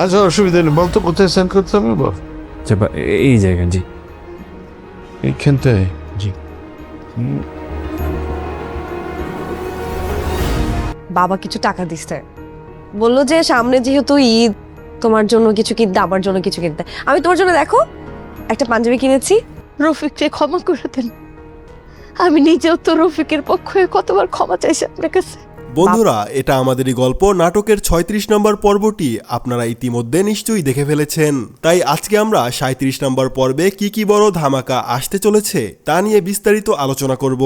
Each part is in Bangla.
আচ্ছা, অসুবিধা নেই, বলতো কোথায় সেন্ড করতে হবে? বল। আচ্ছা এই জায়গা, জি এইখানটায়? জি। বাবা কিছু টাকা দিচ্ছে, বললো যে সামনে যেহেতু ঈদ, তোমার জন্য কিছু কিনতে, আমার জন্য কিছু কিনতে। আমি তোমার জন্য দেখো একটা পাঞ্জাবি কিনেছি। রফিককে ক্ষমা করে দেন। আমি নিজেও তো রফিকের পক্ষে কতবার ক্ষমা চাইছি আপনার কাছে। বন্ধুরা, এটা আমাদেরই গল্প নাটকের ৩৬ নম্বর পর্বটি আপনারা ইতিমধ্যে নিশ্চয়ই দেখে ফেলেছেন। তাই আজকে আমরা ৩৭ নম্বর পর্বে কি বড় ধামাকা আসতে চলেছে তা নিয়ে বিস্তারিত আলোচনা করব।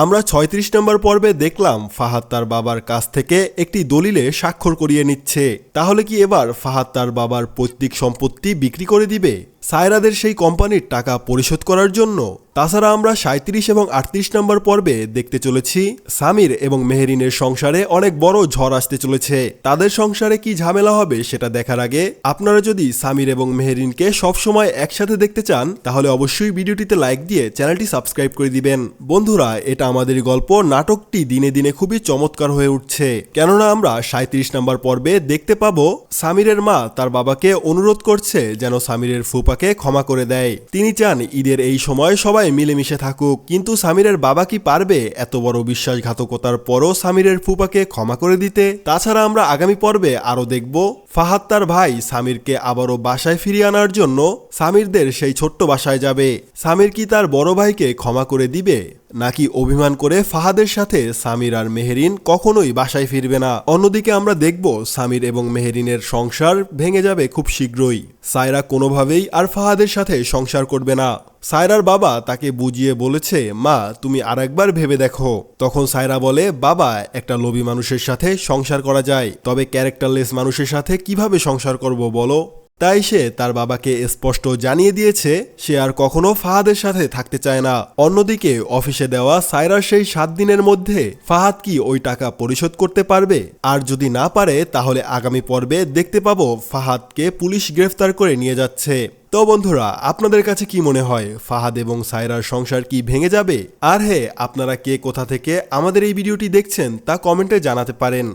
আমরা ৩৬ নম্বর পর্বে দেখলাম ফাহাদ তার বাবার কাছ থেকে একটি দলিলে স্বাক্ষর করিয়ে নিচ্ছে। তাহলে কি এবার ফাহাদ তার বাবার পৈতৃক সম্পত্তি বিক্রি করে দিবে সায়রাদের সেই কোম্পানির টাকা পরিশোধ করার জন্য? তাছাড়া আমরা ৩৭ এবং ৩৮ নম্বর পর্বে দেখতে চলেছি সামির এবং মেহেরিনের সংসারে অনেক বড় ঝড় আসতে চলেছে। তাদের সংসারে কি ঝামেলা হবে সেটা দেখার আগে আপনারা যদি সামির এবং মেহেরিনকে সবসময় একসাথে দেখতে চান তাহলে অবশ্যই ভিডিওটিতে লাইক দিয়ে চ্যানেলটি সাবস্ক্রাইব করে দিবেন। বন্ধুরা, এটা আমাদের গল্প নাটকটি দিনে দিনে খুবই চমৎকার হয়ে উঠছে, কেননা আমরা ৩৭ নম্বর পর্বে দেখতে পাবো সামিরের মা তার বাবাকে অনুরোধ করছে যেন সামিরের ফুপাকে ক্ষমা করে দেয়। তিনি চান ঈদের এই সময় সবাই মিলেমিশে থাকুক, কিন্তু সামিরের বাবা কি পারবে এত বড় বিশ্বাসঘাতকতার পরও সামিরের ফুপাকে ক্ষমা করে দিতে? তাছাড়া আমরা আগামী পর্বে আরো দেখব ফাহাদ তার ভাই সামিরকে আবারও বাসায় ফিরিয়ে আনার জন্য সামিরদের সেই ছোট্ট বাসায় যাবে। সামির কি তার বড় ভাইকে ক্ষমা করে দিবে, নাকি অভিমান করে ফাহাদের সাথে সামির আর মেহেরিন কখনোই বাসায় ফিরবে না? অন্যদিকে আমরা দেখব সামির এবং মেহেরিনের সংসার ভেঙে যাবে খুব শীঘ্রই। সায়রা কোনোভাবেই আর ফাহাদের সাথে সংসার করবে না। সায়রার বাবা তাকে বুঝিয়ে বলেছে, মা তুমি আরেকবার ভেবে দেখো। তখন সায়রা বলে, বাবা একটা লোভী মানুষের সাথে সংসার করা যায়, তবে ক্যারেক্টারলেস মানুষের সাথে কিভাবে সংসার করব বলো? তাই সে তার বাবাকে স্পষ্ট জানিয়ে দিয়েছে সে আর কখনো ফাহাদের সাথে থাকতে চায় না। অন্যদিকে অফিসে দেওয়া সায়রার সেই ৭ দিনের মধ্যে ফাহাদ কি ওই টাকা পরিশোধ করতে পারবে? আর যদি না পারে তাহলে আগামী পর্বে দেখতে পাবো ফাহাদকে পুলিশ গ্রেফতার করে নিয়ে যাচ্ছে। তো বন্ধুরা, আপনাদের কাছে কি মনে হয় ফাহাদ এবং সায়রার সংসার কি ভেঙে যাবে? আর হ্যাঁ, আপনারা কে কোথা থেকে আমাদের এই ভিডিওটি দেখছেন তা কমেন্টে জানাতে পারেন।